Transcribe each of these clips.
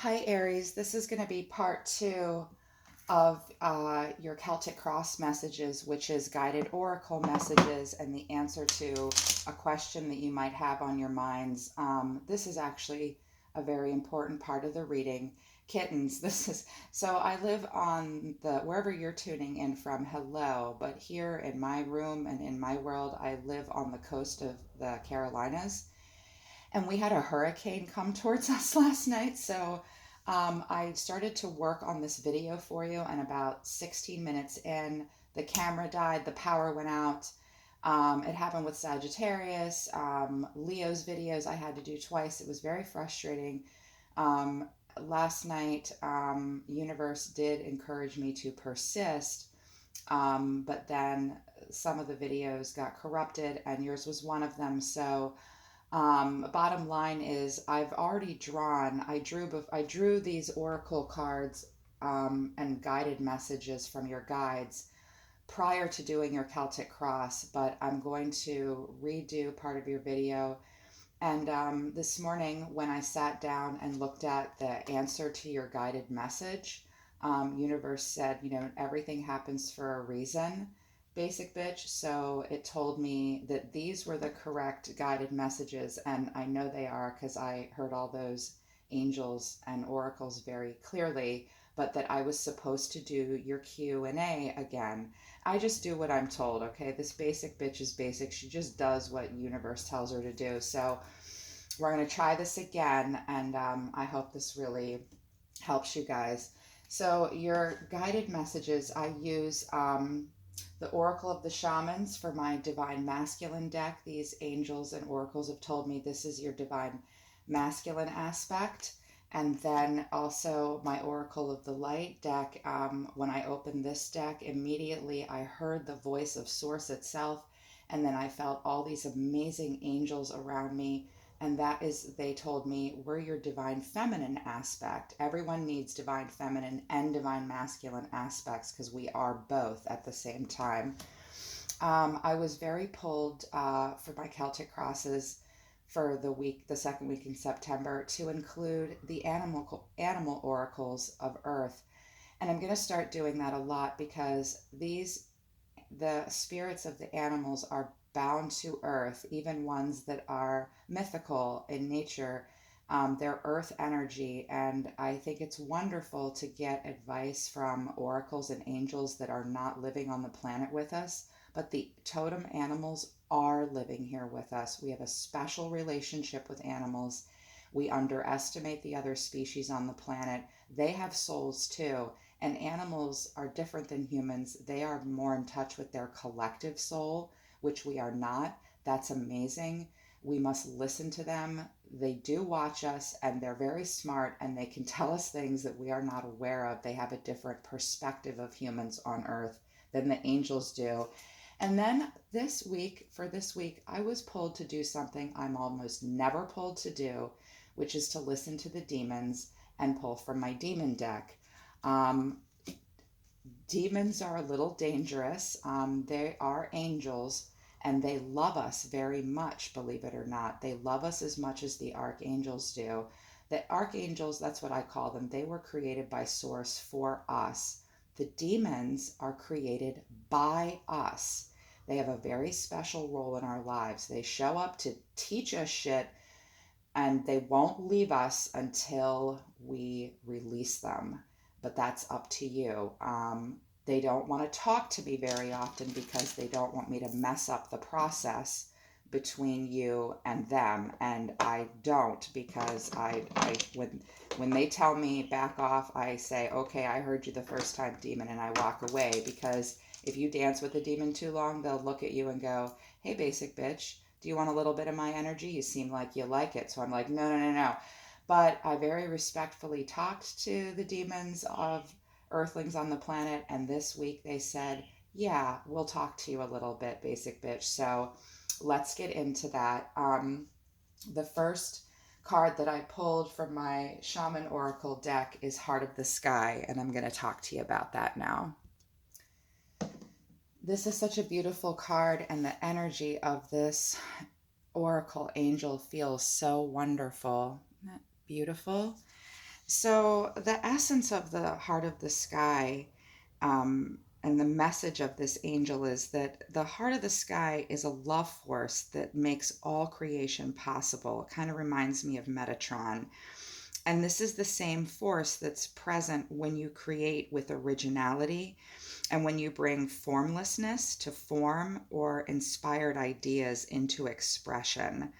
Hi, Aries. This is going to be part two of your Celtic Cross messages, which is guided oracle messages and the answer to a question that you might have on your minds. This is actually a very important part of the reading. Kittens, this is so I live on the wherever you're tuning in from, hello, but here in my room and in my world, I live on the coast of the Carolinas, and we had a hurricane come towards us last night. So I started to work on this video for you, and about 16 minutes in, the camera died, the power went out. It happened with Sagittarius, Leo's videos I had to do twice. It was very frustrating. Um, Last night, Universe did encourage me to persist, but then some of the videos got corrupted, and yours was one of them. So bottom line is I've already drawn, I drew these oracle cards and guided messages from your guides prior to doing your Celtic Cross, but I'm going to redo part of your video. And this morning, when I sat down and looked at the answer to your guided message, Universe said, everything happens for a reason, basic bitch. So it told me that these were the correct guided messages, and I know they are because I heard all those angels and oracles very clearly. But that I was supposed to do your Q&A again. I just do what I'm told, okay? This basic bitch is basic. She just does what Universe tells her to do. So we're going to try this again, and I hope this really helps you guys. So your guided messages, I use the Oracle of the Shamans for my Divine Masculine deck. These angels and oracles have told me this is your Divine Masculine aspect. And then also my Oracle of the Light deck. When I opened this deck, immediately I heard the voice of Source itself, and then I felt all these amazing angels around me. And that is, they told me, we're your divine feminine aspect. Everyone needs divine feminine and divine masculine aspects because we are both at the same time. I was very pulled for my Celtic crosses for the second week in September, to include the animal oracles of Earth. And I'm going to start doing that a lot because the spirits of the animals are bound to earth, even ones that are mythical in nature. They're earth energy, and I think it's wonderful to get advice from oracles and angels that are not living on the planet with us, but the totem animals are living here with us. We have a special relationship with animals. We underestimate the other species on the planet. They have souls too. And animals are different than humans. They are more in touch with their collective soul, which we are not. That's amazing. We must listen to them. They do watch us, and they're very smart, and they can tell us things that we are not aware of. They have a different perspective of humans on Earth than the angels do. And then for this week, I was pulled to do something I'm almost never pulled to do, which is to listen to the demons and pull from my demon deck. Um, Demons are a little dangerous. They are angels, and they love us very much, believe it or not. They love us as much as the archangels do. The archangels, that's what I call them, they were created by Source for us. The demons are created by us. They have a very special role in our lives. They show up to teach us shit, and they won't leave us until we release them. But that's up to you. They don't want to talk to me very often because they don't want me to mess up the process between you and them, and I don't, because when they tell me back off, I say, okay, I heard you the first time, demon, and I walk away. Because if you dance with a demon too long, they'll look at you and go, hey, basic bitch, do you want a little bit of my energy? You seem like you like it. So I'm like, no, no, no, no. But I very respectfully talked to the demons of earthlings on the planet, and this week they said, yeah, we'll talk to you a little bit, basic bitch. So let's get into that. The first card that I pulled from my Shaman Oracle deck is Heart of the Sky, and I'm going to talk to you about that now. This is such a beautiful card, and the energy of this Oracle angel feels so wonderful. Isn't that beautiful? So, the essence of the heart of the sky, and the message of this angel is that the heart of the sky is a love force that makes all creation possible. It kind of reminds me of Metatron. And this is the same force that's present when you create with originality and when you bring formlessness to form or inspired ideas into expression.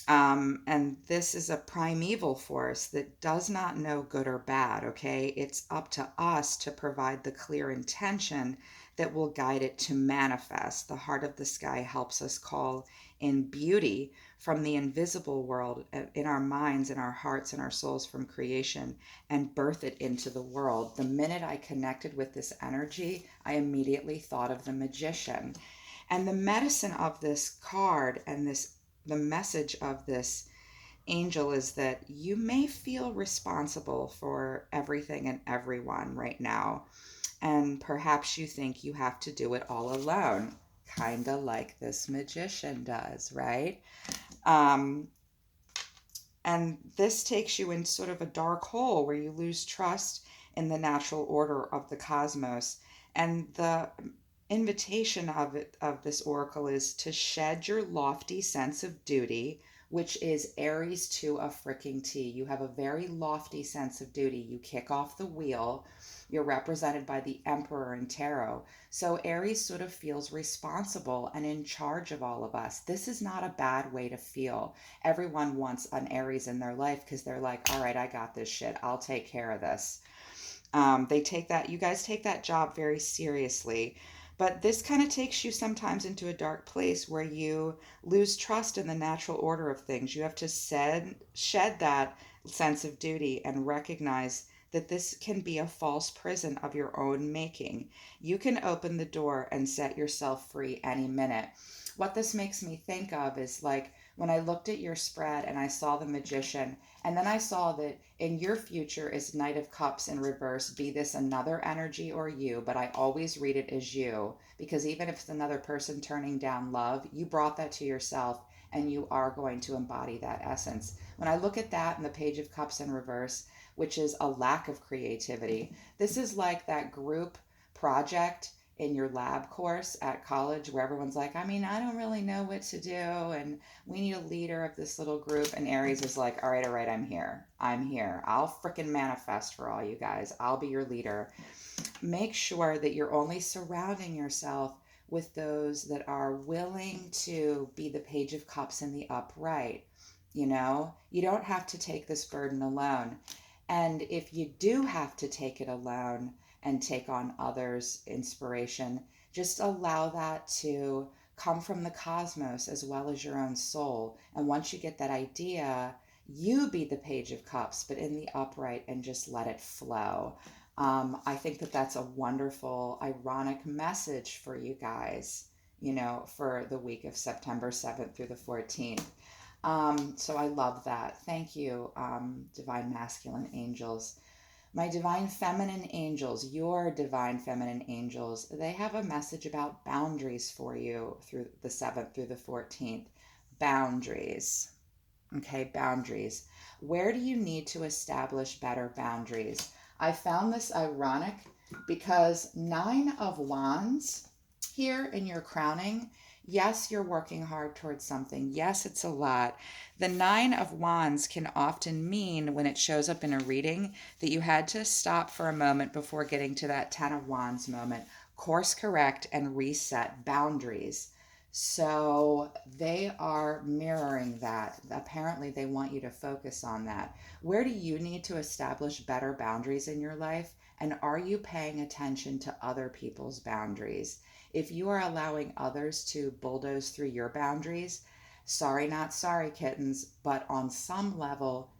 And this is a primeval force that does not know good or bad, okay? It's up to us to provide the clear intention that will guide it to manifest. The heart of the sky helps us call in beauty from the invisible world in our minds, in our hearts, and our souls from creation and birth it into the world. The minute I connected with this energy, I immediately thought of the magician. And the medicine of this card and this the message of this angel is that you may feel responsible for everything and everyone right now. And perhaps you think you have to do it all alone, kind of like this magician does, right? Um, and this takes you in sort of a dark hole where you lose trust in the natural order of the cosmos. And the invitation of this oracle is to shed your lofty sense of duty, which is Aries to a freaking T. You have a very lofty sense of duty. You kick off the wheel. You're represented by the Emperor in tarot. So Aries sort of feels responsible and in charge of all of us. This is not a bad way to feel. Everyone wants an Aries in their life because they're like, all right, I got this shit. I'll take care of this. They take that, you guys take that job very seriously. But this kind of takes you sometimes into a dark place where you lose trust in the natural order of things. You have to shed that sense of duty and recognize that this can be a false prison of your own making. You can open the door and set yourself free any minute. What this makes me think of is like when I looked at your spread and I saw the magician, and then I saw that in your future is Knight of Cups in reverse, be this another energy or you, but I always read it as you because even if it's another person turning down love, you brought that to yourself and you are going to embody that essence. When I look at that in the Page of Cups in reverse, which is a lack of creativity, this is like that group project in your lab course at college where everyone's like, I mean, I don't really know what to do, and we need a leader of this little group. And Aries is like, all right, I'm here. I'm here. I'll freaking manifest for all you guys. I'll be your leader. Make sure that you're only surrounding yourself with those that are willing to be the Page of Cups in the upright. You know, you don't have to take this burden alone. And if you do have to take it alone and take on others' inspiration, just allow that to come from the cosmos as well as your own soul. And once you get that idea, you be the Page of Cups, but in the upright and just let it flow. I think that that's a wonderful, ironic message for you guys, you know, for the week of September 7th through the 14th. So I love that. Thank you, Divine Masculine Angels. My Divine Feminine Angels, your Divine Feminine Angels, they have a message about boundaries for you through the 7th through the 14th. Boundaries. Okay, boundaries. Where do you need to establish better boundaries? I found this ironic because Nine of Wands here in your crowning, yes, you're working hard towards something. Yes, it's a lot. The Nine of Wands can often mean, when it shows up in a reading, that you had to stop for a moment before getting to that Ten of Wands moment, course correct, and reset boundaries. So they are mirroring that. Apparently, they want you to focus on that. Where do you need to establish better boundaries in your life? And are you paying attention to other people's boundaries? If you are allowing others to bulldoze through your boundaries, sorry, not sorry, kittens, but on some level,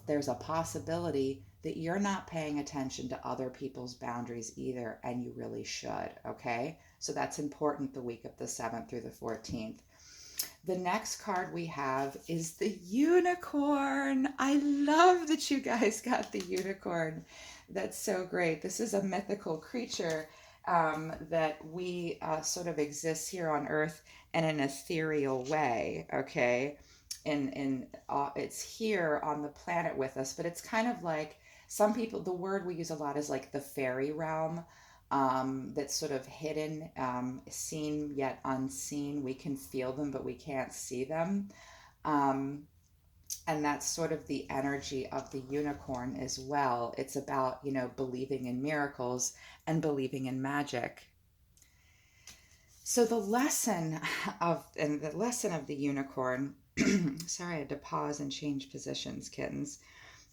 there's a possibility that you're not paying attention to other people's boundaries either, and you really should, okay? So that's important the week of the 7th through the 14th. The next card we have is the unicorn. I love that you guys got the unicorn. That's so great. This is a mythical creature that we sort of exist here on Earth in an ethereal way, okay? it's here on the planet with us, but it's kind of like some people, the word we use a lot is like the fairy realm, that's sort of hidden, seen yet unseen. We can feel them, but we can't see them. Um, and that's sort of the energy of the unicorn as well. It's about, believing in miracles and believing in magic. So the lesson of the unicorn, sorry, I had to pause and change positions, kittens.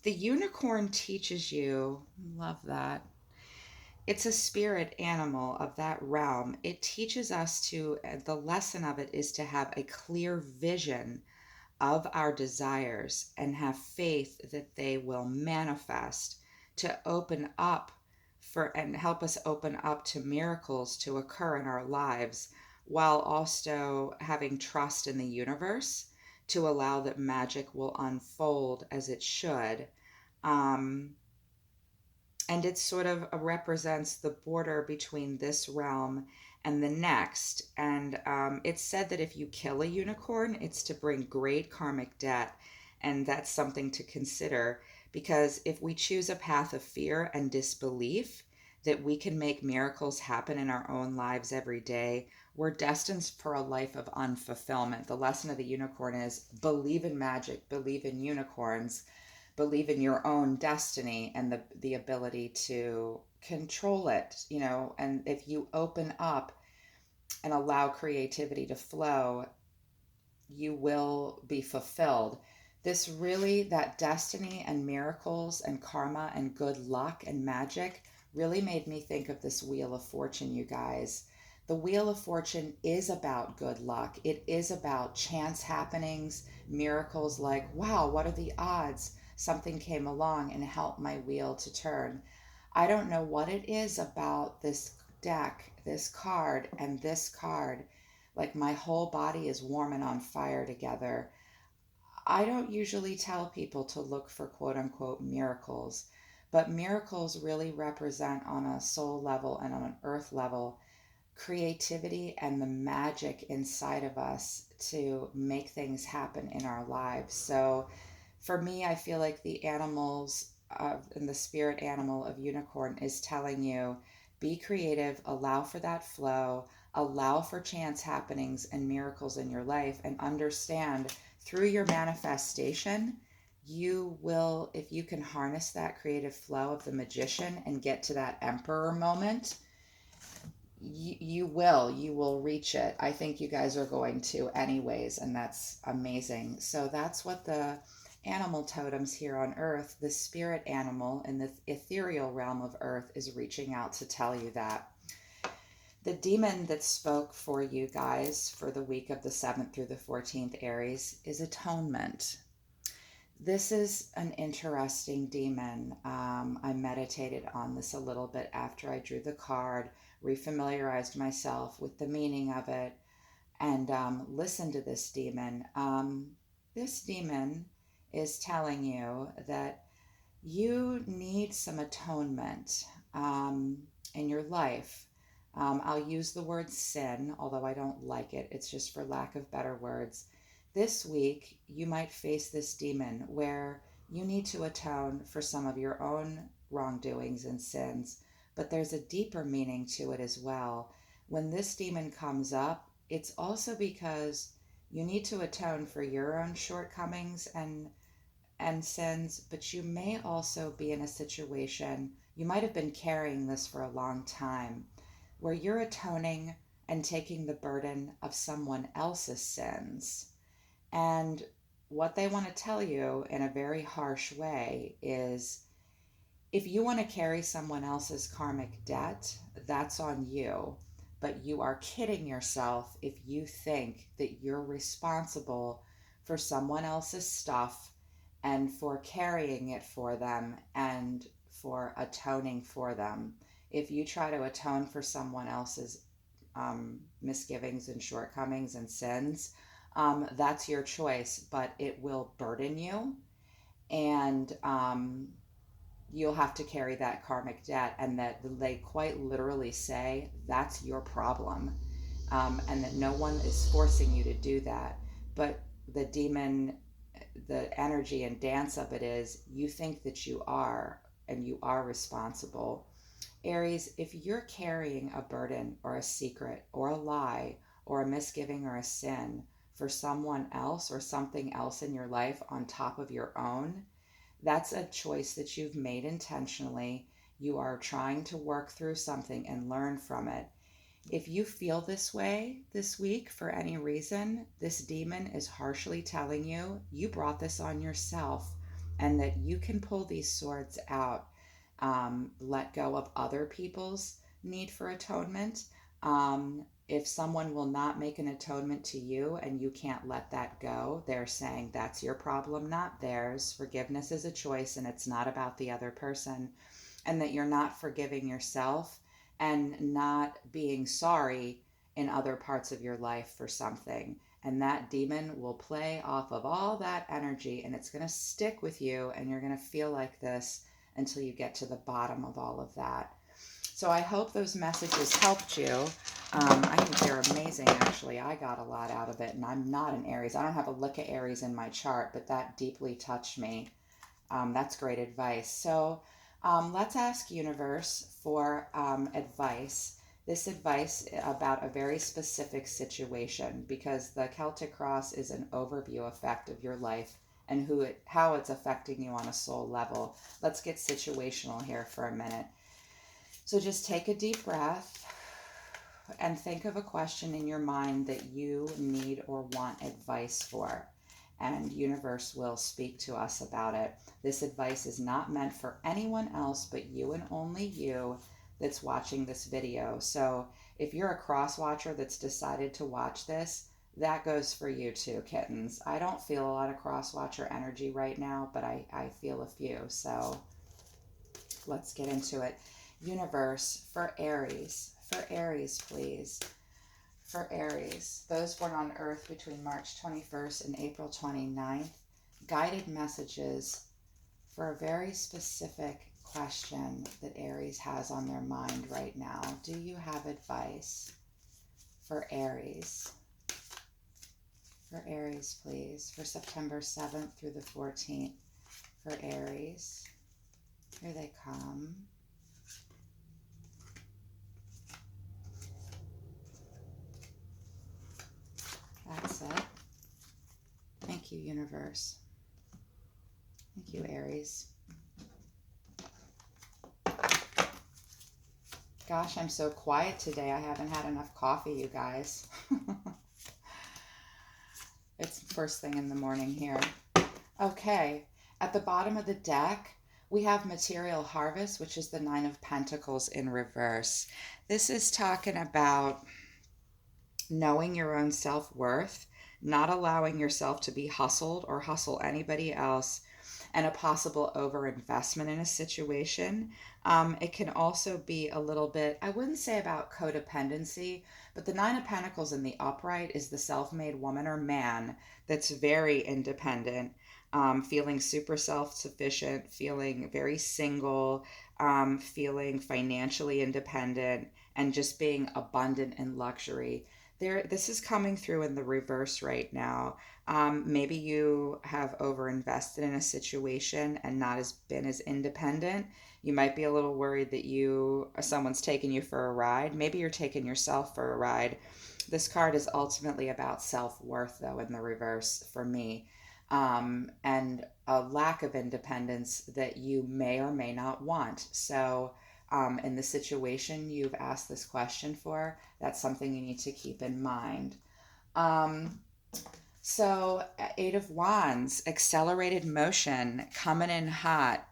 The unicorn teaches you, love that. It's a spirit animal of that realm. It teaches us the lesson of it is to have a clear vision of our desires and have faith that they will manifest, to open up for and help us open up to miracles to occur in our lives, while also having trust in the universe to allow that magic will unfold as it should. Um, and it sort of represents the border between this realm and the next. And it's said that if you kill a unicorn, it's to bring great karmic debt. And that's something to consider, because if we choose a path of fear and disbelief that we can make miracles happen in our own lives every day, we're destined for a life of unfulfillment. The lesson of the unicorn is believe in magic, believe in unicorns, believe in your own destiny and the ability to control it, and if you open up and allow creativity to flow, you will be fulfilled. This really, that destiny and miracles and karma and good luck and magic really made me think of this Wheel of Fortune, you guys. The Wheel of Fortune is about good luck. It is about chance happenings, miracles, like, wow, what are the odds something came along and helped my wheel to turn? I don't know what it is about this deck, this card, and this card. Like, my whole body is warm and on fire together. I don't usually tell people to look for quote unquote miracles, but miracles really represent, on a soul level and on an earth level, creativity and the magic inside of us to make things happen in our lives. So for me, I feel like the animals and the spirit animal of unicorn is telling you, be creative, allow for that flow, allow for chance happenings and miracles in your life, and understand through your manifestation, you will, if you can harness that creative flow of the magician and get to that emperor moment, you will reach it. I think you guys are going to anyways, and that's amazing. So that's what the animal totems here on earth, the spirit animal in the ethereal realm of earth, is reaching out to tell you that. The demon that spoke for you guys for the week of the 7th through the 14th Aries is atonement. This is an interesting demon. I meditated on this a little bit after I drew the card, refamiliarized myself with the meaning of it, and listened to this demon. This demon is telling you that you need some atonement in your life. I'll use the word sin, although I don't like it. It's just for lack of better words. This week, you might face this demon where you need to atone for some of your own wrongdoings and sins, but there's a deeper meaning to it as well. When this demon comes up, it's also because you need to atone for your own shortcomings and sins, but you may also be in a situation, you might have been carrying this for a long time, where you're atoning and taking the burden of someone else's sins. And what they want to tell you in a very harsh way is, if you want to carry someone else's karmic debt, that's on you. But you are kidding yourself if you think that you're responsible for someone else's stuff and for carrying it for them and for atoning for them. If you try to atone for someone else's misgivings and shortcomings and sins, that's your choice, but it will burden you, and you'll have to carry that karmic debt. And that they quite literally say that's your problem, and that no one is forcing you to do that. But the demon the energy and dance of it is you think that you are, and you are responsible. Aries, if you're carrying a burden or a secret or a lie or a misgiving or a sin for someone else or something else in your life on top of your own, that's a choice that you've made intentionally. You are trying to work through something and learn from it. If you feel this way this week for any reason, this demon is harshly telling you you brought this on yourself and that you can pull these swords out. Let go of other people's need for atonement. If someone will not make an atonement to you and you can't let that go, they're saying that's your problem, not theirs. Forgiveness is a choice and it's not about the other person, and that you're not forgiving yourself and not being sorry in other parts of your life for something. And that demon will play off of all that energy and it's going to stick with you, and you're going to feel like this until you get to the bottom of all of that. So I hope those messages helped you. I think they're amazing, actually. I got a lot out of it, and I'm not an Aries. I don't have a lick of Aries in my chart, but that deeply touched me. That's great advice. So let's ask Universe for advice. This advice about a very specific situation, because the Celtic Cross is an overview effect of your life and how it's affecting you on a soul level. Let's get situational here for a minute. So just take a deep breath and think of a question in your mind that you need or want advice for. And Universe will speak to us about it. This advice is not meant for anyone else but you and only you that's watching this video. So if you're a cross watcher that's decided to watch this, that goes for you too, kittens. I don't feel a lot of cross watcher energy right now, but I feel a few. So let's get into it. Universe, for Aries, please. For Aries, those born on Earth between March 21st and April 29th, guided messages for a very specific question that Aries has on their mind right now. Do you have advice for Aries? For Aries, please, for September 7th through the 14th. For Aries, here they come. That's it. Thank you, Universe. Thank you, Aries. Gosh, I'm so quiet today. I haven't had enough coffee, you guys. It's first thing in the morning here. Okay, at the bottom of the deck, we have Material Harvest, which is the Nine of Pentacles in reverse. This is talking about knowing your own self-worth, not allowing yourself to be hustled or hustle anybody else, and a possible overinvestment in a situation. It can also be a little bit, I wouldn't say about codependency, but the Nine of Pentacles in the upright is the self-made woman or man that's very independent, feeling super self-sufficient, feeling very single, feeling financially independent, and just being abundant in luxury. This is coming through in the reverse right now. Maybe you have overinvested in a situation and not been as independent. You might be a little worried that someone's taking you for a ride. Maybe you're taking yourself for a ride. This card is ultimately about self-worth, though, in the reverse for me, and a lack of independence that you may or may not want. So in the situation you've asked this question for, that's something you need to keep in mind. So Eight of Wands, accelerated motion, coming in hot.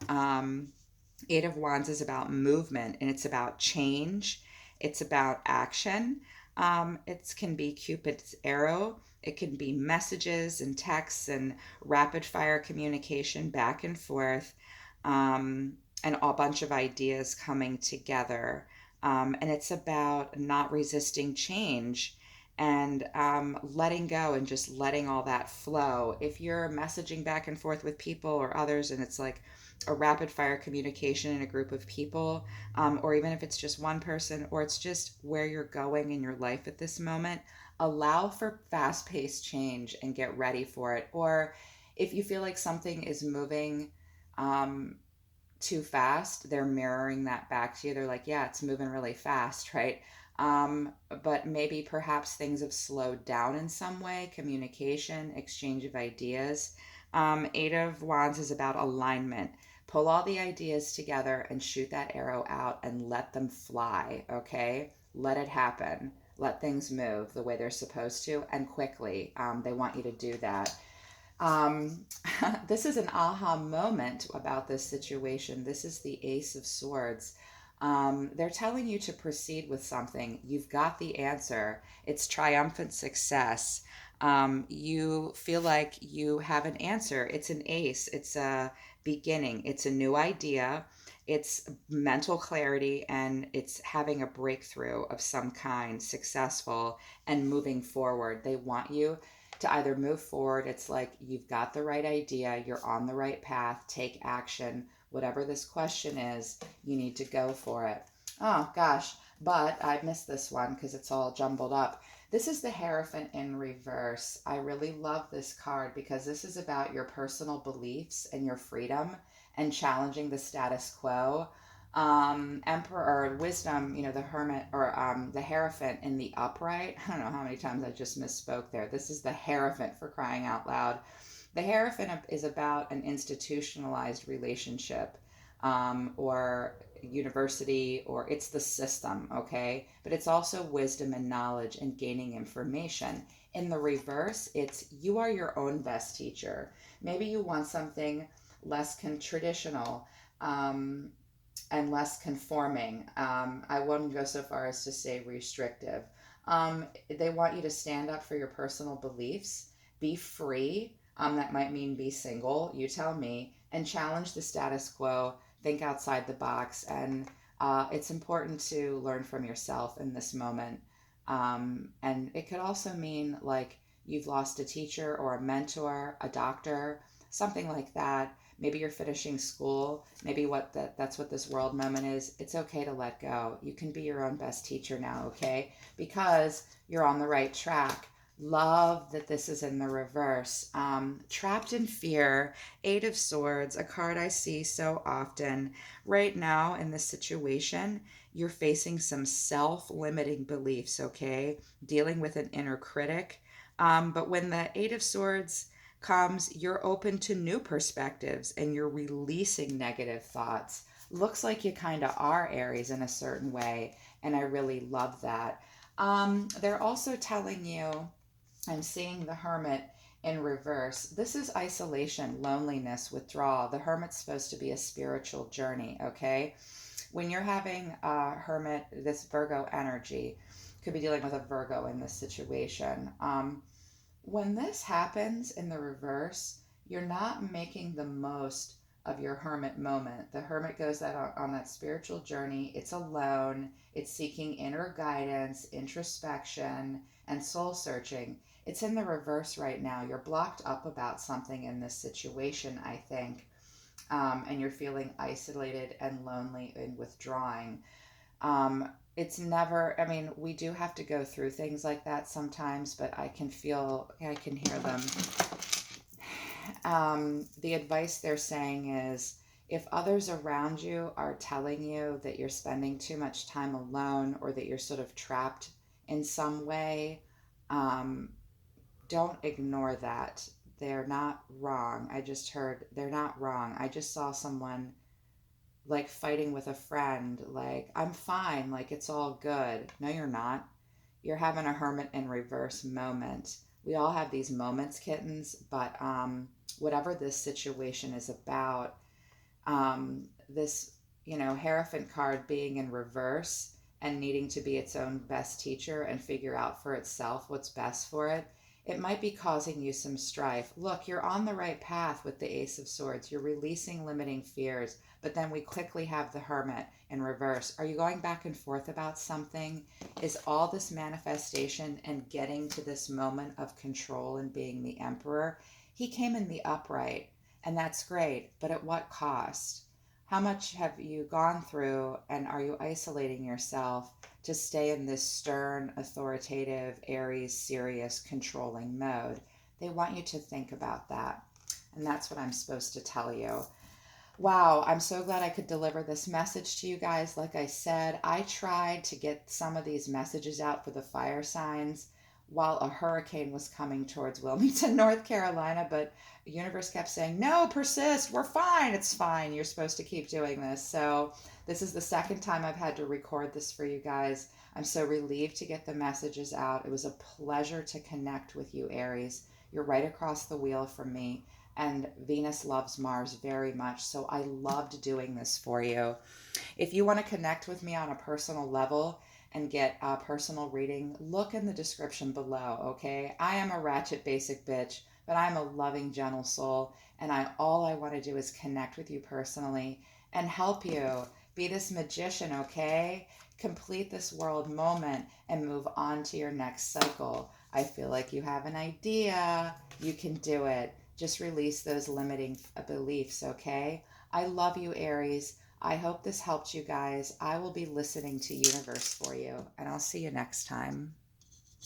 Eight of Wands is about movement, and it's about change. It's about action. It can be Cupid's arrow. It can be messages and texts and rapid fire communication back and forth. And a bunch of ideas coming together. And it's about not resisting change and letting go and just letting all that flow. If you're messaging back and forth with people or others and it's like a rapid fire communication in a group of people, or even if it's just one person, or it's just where you're going in your life at this moment, allow for fast-paced change and get ready for it. Or If you feel like something is moving um, too fast, they're mirroring that back to you. They're like, yeah, it's moving really fast, right? But maybe perhaps things have slowed down in some way, communication, exchange of ideas. Eight of Wands is about alignment. Pull all the ideas together and shoot that arrow out and let them fly, okay? Let it happen. Let things move the way they're supposed to and quickly. They want you to do that. Um, this is an aha moment about this situation. This is the Ace of Swords. They're telling you to proceed with something. You've got the answer. It's triumphant success. You feel like you have an answer. It's an ace. It's a beginning. It's a new idea. It's mental clarity and it's having a breakthrough of some kind, successful and moving forward. They want you to either move forward. It's like you've got the right idea, you're on the right path, take action. Whatever this question is, you need to go for it. Oh gosh, but I missed this one because it's all jumbled up. This is the Hierophant in reverse. I really love this card because this is about your personal beliefs and your freedom and challenging the status quo. Emperor or wisdom, the hermit or the hierophant in the upright. I don't know how many times I just misspoke there. This is the hierophant, for crying out loud. The hierophant is about an institutionalized relationship, or university, or it's the system, okay? But it's also wisdom and knowledge and gaining information. In the reverse, it's you are your own best teacher. Maybe you want something less traditional, and less conforming. I wouldn't go so far as to say restrictive. They want you to stand up for your personal beliefs, be free. That might mean be single, you tell me, and challenge the status quo, think outside the box. And it's important to learn from yourself in this moment. And it could also mean like you've lost a teacher or a mentor, a doctor, something like that. Maybe you're finishing school. Maybe that's what this world moment is. It's okay to let go. You can be your own best teacher now, okay? Because you're on the right track. Love that this is in the reverse. Trapped in fear, Eight of Swords, a card I see so often. Right now in this situation, you're facing some self-limiting beliefs, okay? Dealing with an inner critic. But when the Eight of Swords comes, you're open to new perspectives and you're releasing negative thoughts. Looks like you kind of are Aries in a certain way, and I really love that. They're also telling you, I'm seeing the Hermit in reverse. This is isolation, loneliness, withdrawal. The Hermit's supposed to be a spiritual journey, okay? When you're having a Hermit, this Virgo energy, could be dealing with a Virgo in this situation. When this happens in the reverse, you're not making the most of your hermit moment. The hermit goes on that spiritual journey. It's alone. It's seeking inner guidance, introspection, and soul searching. It's in the reverse right now. You're blocked up about something in this situation, I think, and you're feeling isolated and lonely and withdrawing. It's never, I mean, we do have to go through things like that sometimes, but I can hear them. The advice they're saying is if others around you are telling you that you're spending too much time alone or that you're sort of trapped in some way, um, don't ignore that. They're not wrong. I just heard they're not wrong. I just saw someone like fighting with a friend, like, I'm fine, like, it's all good. No, you're not. You're having a hermit in reverse moment. We all have these moments, kittens, but whatever this situation is about, this, Hierophant card being in reverse and needing to be its own best teacher and figure out for itself what's best for it, it might be causing you some strife. Look, you're on the right path with the Ace of Swords. You're releasing limiting fears, but then we quickly have the Hermit in reverse. Are you going back and forth about something? Is all this manifestation and getting to this moment of control and being the Emperor? He came in the upright, and that's great, but at what cost? How much have you gone through, and are you isolating yourself to stay in this stern, authoritative, Aries, serious, controlling mode? They want you to think about that. And that's what I'm supposed to tell you. Wow, I'm so glad I could deliver this message to you guys. Like I said, I tried to get some of these messages out for the fire signs while a hurricane was coming towards Wilmington, North Carolina, but the universe kept saying, no, persist, we're fine, it's fine, you're supposed to keep doing this. So, this is the second time I've had to record this for you guys. I'm so relieved to get the messages out. It was a pleasure to connect with you, Aries. You're right across the wheel from me, and Venus loves Mars very much. So I loved doing this for you. If you want to connect with me on a personal level and get a personal reading, look in the description below, okay? I am a ratchet basic bitch, but I'm a loving, gentle soul, and all I want to do is connect with you personally and help you be this magician, okay? Complete this world moment and move on to your next cycle. I feel like you have an idea. You can do it. Just release those limiting beliefs, okay? I love you, Aries. I hope this helped you guys. I will be listening to Universe for you, and I'll see you next time.